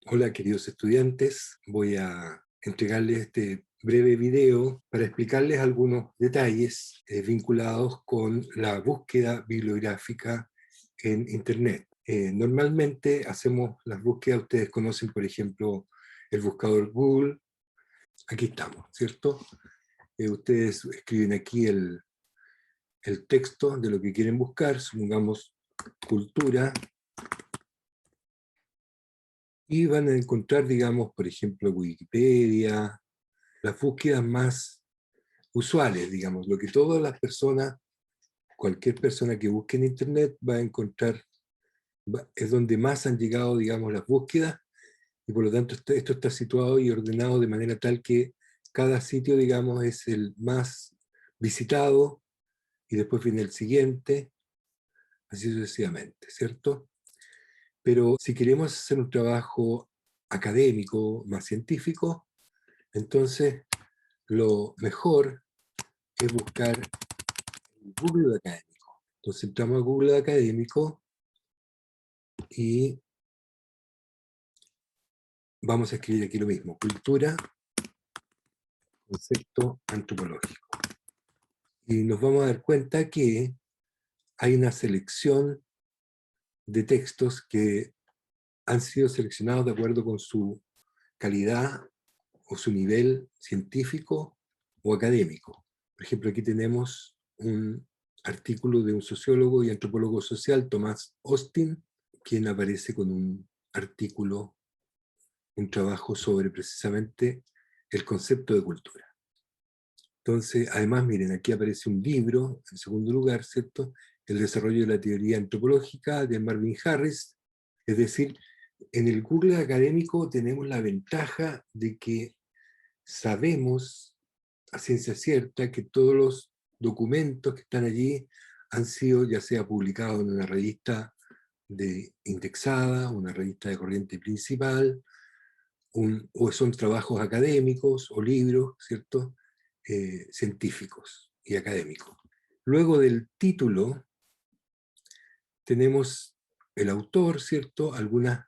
Hola queridos estudiantes, voy a entregarles este breve video para explicarles algunos detalles vinculados con la búsqueda bibliográfica en Internet. Normalmente hacemos las búsquedas, ustedes conocen por ejemplo el buscador Google, aquí estamos, ¿cierto? Ustedes escriben aquí el texto de lo que quieren buscar, supongamos cultura, y van a encontrar, digamos, por ejemplo, Wikipedia, las búsquedas más usuales, digamos, lo que todas las personas, cualquier persona que busque en Internet va a encontrar, es donde más han llegado, digamos, las búsquedas, y por lo tanto esto está situado y ordenado de manera tal que cada sitio, digamos, es el más visitado, y después viene el siguiente, así sucesivamente, ¿cierto? Pero si queremos hacer un trabajo académico, más científico, entonces lo mejor es buscar Google Académico. Entonces entramos a Google Académico y vamos a escribir aquí lo mismo, cultura, concepto antropológico. Y nos vamos a dar cuenta que hay una selección de textos que han sido seleccionados de acuerdo con su calidad o su nivel científico o académico. Por ejemplo, aquí tenemos un artículo de un sociólogo y antropólogo social, Thomas Austin, quien aparece con un artículo, un trabajo sobre precisamente el concepto de cultura. Entonces, además, miren, aquí aparece un libro, en segundo lugar, ¿cierto? El desarrollo de la teoría antropológica de Marvin Harris. Es decir, en el Google académico tenemos la ventaja de que sabemos a ciencia cierta que todos los documentos que están allí han sido ya sea publicados en una revista indexada, una revista de corriente principal, o son trabajos académicos o libros, ¿cierto? Científicos y académicos. Luego del título tenemos el autor, ¿cierto? Algunas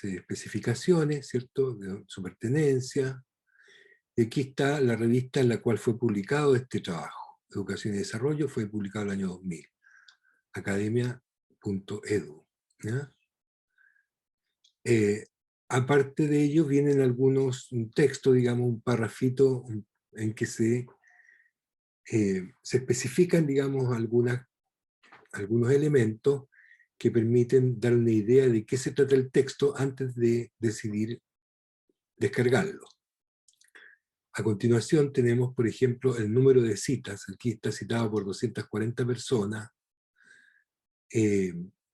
especificaciones, ¿cierto? De su pertenencia. Y aquí está la revista en la cual fue publicado este trabajo. Educación y Desarrollo, fue publicado el año 2000. Academia.edu. Aparte de ello, vienen un texto, digamos, un parrafito en que se especifican, digamos, algunos elementos que permiten dar una idea de qué se trata el texto antes de decidir descargarlo. A continuación tenemos, por ejemplo, el número de citas. Aquí está citado por 240 personas.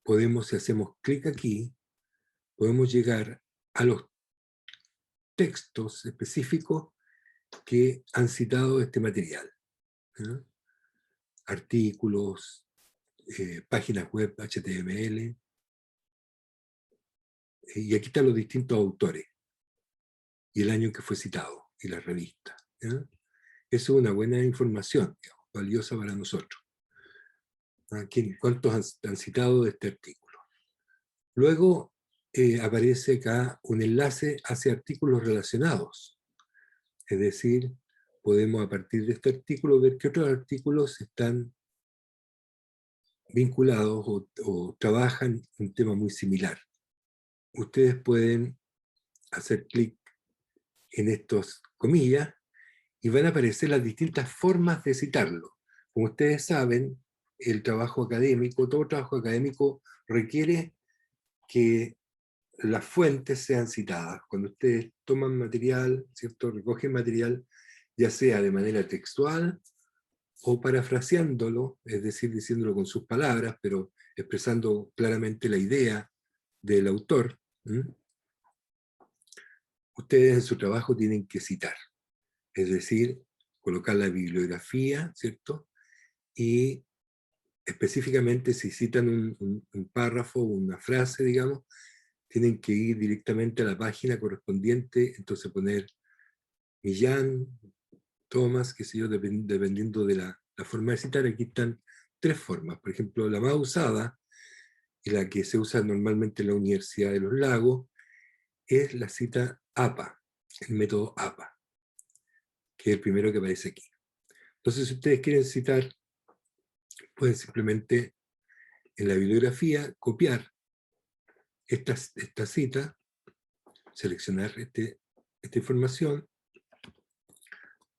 Podemos, si hacemos clic aquí, podemos llegar a los textos específicos que han citado este material. ¿No? Artículos, páginas web HTML, y aquí están los distintos autores, y el año en que fue citado, y la revista. ¿No? Eso es una buena información, digamos, valiosa para nosotros. ¿Cuántos han citado de este artículo? Luego aparece acá un enlace hacia artículos relacionados. Es decir, podemos a partir de este artículo ver qué otros artículos están vinculados o trabajan un tema muy similar. Ustedes pueden hacer clic en estos comillas y van a aparecer las distintas formas de citarlo. Como ustedes saben, el trabajo académico, todo trabajo académico requiere que las fuentes sean citadas. Cuando ustedes toman material, ¿cierto? Recogen material, ya sea de manera textual o parafraseándolo, es decir, diciéndolo con sus palabras, pero expresando claramente la idea del autor, ustedes en su trabajo tienen que citar, es decir, colocar la bibliografía, ¿cierto? Y específicamente si citan un párrafo, una frase, digamos, tienen que ir directamente a la página correspondiente, entonces poner Millán, Thomas, qué sé yo, dependiendo de la forma de citar. Aquí están tres formas. Por ejemplo, la más usada y la que se usa normalmente en la Universidad de los Lagos, es la cita APA, el método APA, que es el primero que aparece aquí. Entonces, si ustedes quieren citar, pueden simplemente en la bibliografía copiar esta cita, seleccionar esta información,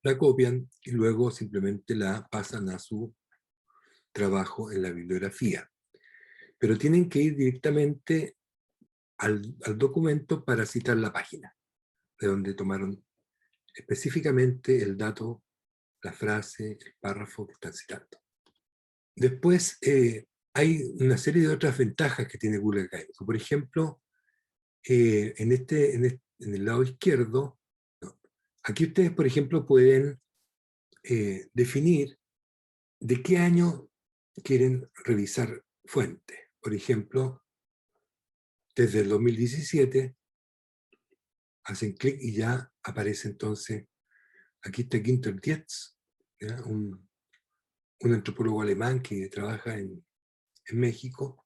la copian y luego simplemente la pasan a su trabajo en la bibliografía. Pero tienen que ir directamente al documento para citar la página, de donde tomaron específicamente el dato, la frase, el párrafo que están citando. Después, hay una serie de otras ventajas que tiene Google Académico. Por ejemplo, en el lado izquierdo, ¿no? Aquí ustedes, por ejemplo, pueden definir de qué año quieren revisar fuentes. Por ejemplo, desde el 2017, hacen clic y ya aparece entonces, aquí está Günther Dietz, un antropólogo alemán que trabaja en México,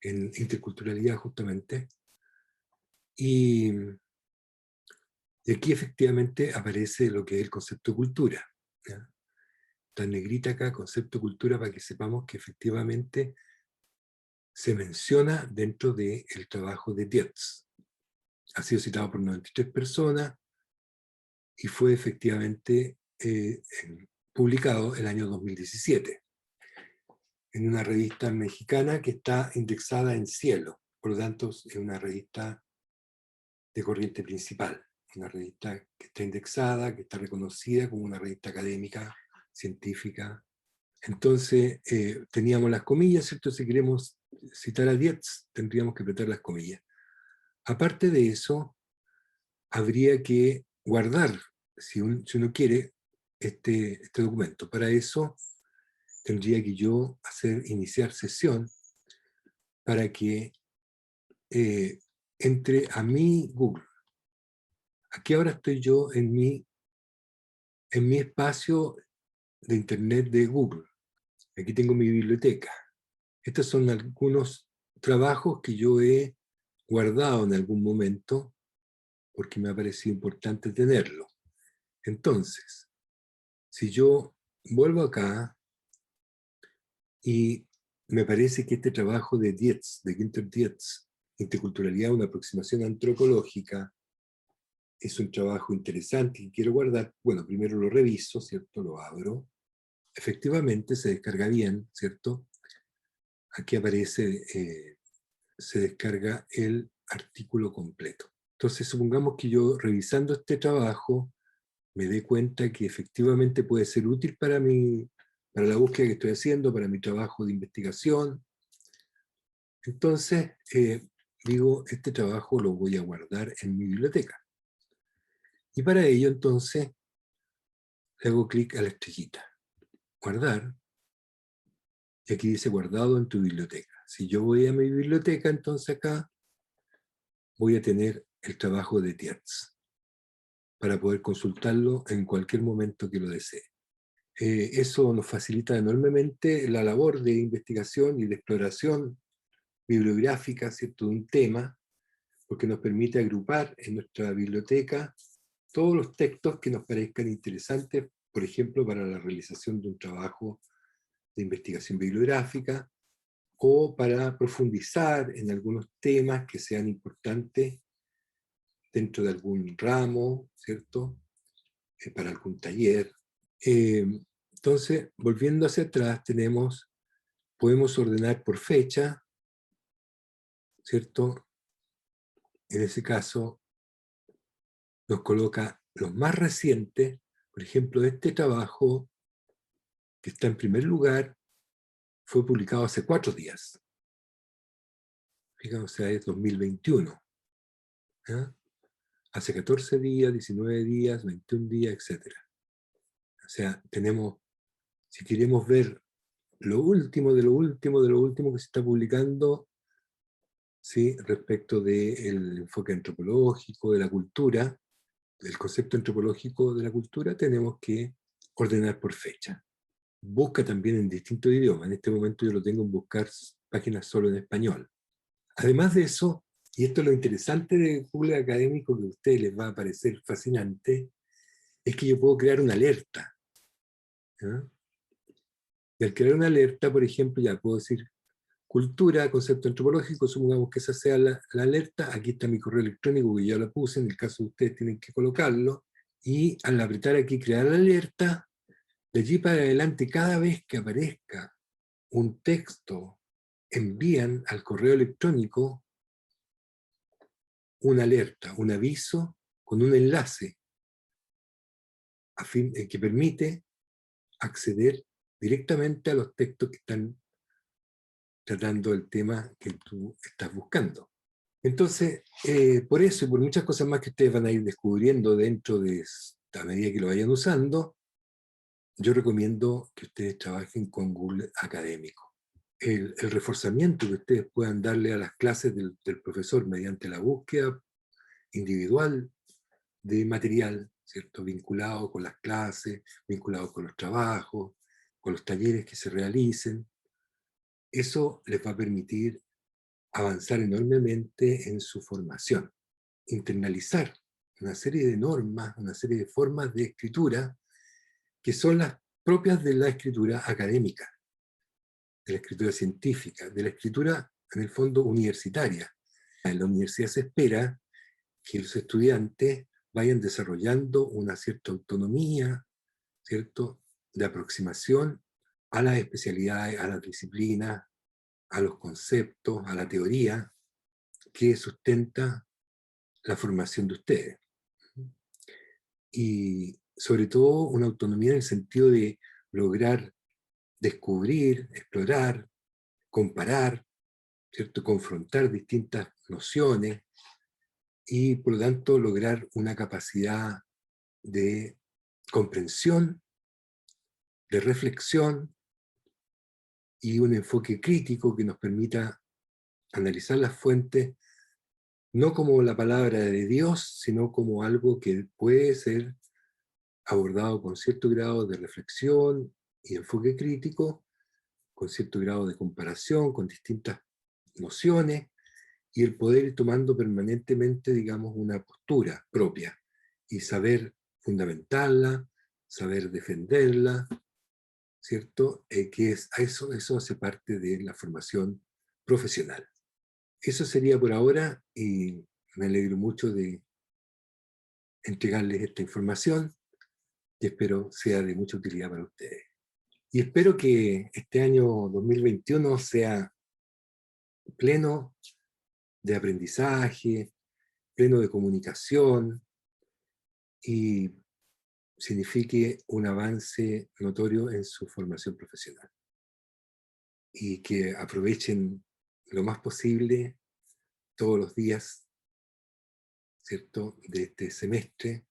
en interculturalidad justamente, y aquí efectivamente aparece lo que es el concepto de cultura. ¿Ya? Está en negrita acá, concepto de cultura, para que sepamos que efectivamente se menciona dentro del trabajo de Dietz. Ha sido citado por 93 personas y fue efectivamente publicado el año 2017 en una revista mexicana que está indexada en Cielo. Por lo tanto, es una revista de corriente principal, una revista que está indexada, que está reconocida como una revista académica, científica. Entonces, teníamos las comillas, ¿cierto? Si queremos citar a Dietz, tendríamos que apretar las comillas. Aparte de eso, habría que guardar, si uno quiere, este documento. Para eso, tendría que yo iniciar sesión para que entre a mi Google. Aquí ahora estoy yo en mi espacio de Internet de Google. Aquí tengo mi biblioteca. Estos son algunos trabajos que yo he guardado en algún momento porque me ha parecido importante tenerlo. Entonces, si yo vuelvo acá y me parece que este trabajo de Dietz, de Günther Dietz, Interculturalidad, una aproximación antropológica, es un trabajo interesante y quiero guardar, bueno, primero lo reviso, ¿cierto? Lo abro. Efectivamente se descarga bien, ¿cierto? Aquí aparece, se descarga el artículo completo. Entonces, supongamos que yo, revisando este trabajo, me dé cuenta que efectivamente puede ser útil para la búsqueda que estoy haciendo, para mi trabajo de investigación. Entonces, digo, este trabajo lo voy a guardar en mi biblioteca. Y para ello, entonces, le hago clic a la estrellita. Guardar. Y aquí dice guardado en tu biblioteca. Si yo voy a mi biblioteca, entonces acá voy a tener el trabajo de Dietz para poder consultarlo en cualquier momento que lo desee. Eso nos facilita enormemente la labor de investigación y de exploración bibliográfica, ¿cierto?, de un tema, porque nos permite agrupar en nuestra biblioteca todos los textos que nos parezcan interesantes, por ejemplo, para la realización de un trabajo de investigación bibliográfica o para profundizar en algunos temas que sean importantes dentro de algún ramo, ¿cierto?, para algún taller. Entonces, volviendo hacia atrás, podemos ordenar por fecha, ¿cierto? En ese caso, nos coloca los más recientes. Por ejemplo, este trabajo, que está en primer lugar, fue publicado hace 4 días. Fíjense, o sea, es 2021. ¿Ya? Hace 14 días, 19 días, 21 días, etc. O sea, si queremos ver lo último de lo último de lo último que se está publicando, ¿sí?, respecto del enfoque antropológico, de la cultura, del concepto antropológico de la cultura, tenemos que ordenar por fecha. Busca también en distintos idiomas. En este momento yo lo tengo en buscar páginas solo en español. Además de eso, y esto es lo interesante de Google Académico, que a ustedes les va a parecer fascinante, es que yo puedo crear una alerta. ¿Ya? Y al crear una alerta, por ejemplo, ya puedo decir cultura, concepto antropológico, supongamos que esa sea la alerta. Aquí está mi correo electrónico que ya lo puse, en el caso de ustedes tienen que colocarlo. Y al apretar aquí crear la alerta, de allí para adelante, cada vez que aparezca un texto, envían al correo electrónico una alerta, un aviso con un enlace que permite acceder directamente a los textos que están tratando el tema que tú estás buscando. Entonces, por eso y por muchas cosas más que ustedes van a ir descubriendo dentro de esta medida que lo vayan usando, yo recomiendo que ustedes trabajen con Google Académico. El reforzamiento que ustedes puedan darle a las clases del profesor mediante la búsqueda individual de material, ¿cierto? Vinculado con las clases, vinculado con los trabajos, con los talleres que se realicen. Eso les va a permitir avanzar enormemente en su formación, internalizar una serie de normas, una serie de formas de escritura que son las propias de la escritura académica, de la escritura científica, de la escritura, en el fondo, universitaria. En la universidad se espera que los estudiantes vayan desarrollando una cierta autonomía, ¿cierto?, de aproximación a las especialidades, a las disciplinas, a los conceptos, a la teoría que sustenta la formación de ustedes. Y sobre todo una autonomía en el sentido de lograr descubrir, explorar, comparar, ¿cierto?, confrontar distintas nociones y por lo tanto lograr una capacidad de comprensión, de reflexión y un enfoque crítico que nos permita analizar las fuentes no como la palabra de Dios, sino como algo que puede ser abordado con cierto grado de reflexión y enfoque crítico, con cierto grado de comparación con distintas nociones, y el poder ir tomando permanentemente, digamos, una postura propia y saber fundamentarla, saber defenderla, ¿cierto? Eso hace parte de la formación profesional. Eso sería por ahora y me alegro mucho de entregarles esta información y espero sea de mucha utilidad para ustedes. Y espero que este año 2021 sea pleno de aprendizaje, pleno de comunicación y signifique un avance notorio en su formación profesional. Y que aprovechen lo más posible todos los días, ¿cierto?, de este semestre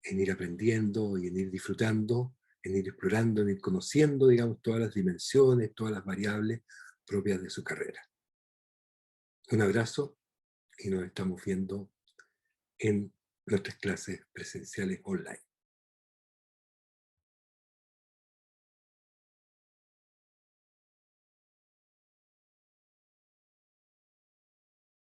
en ir aprendiendo y en ir disfrutando, en ir explorando, en ir conociendo, digamos, todas las dimensiones, todas las variables propias de su carrera. Un abrazo y nos estamos viendo en nuestras clases presenciales online.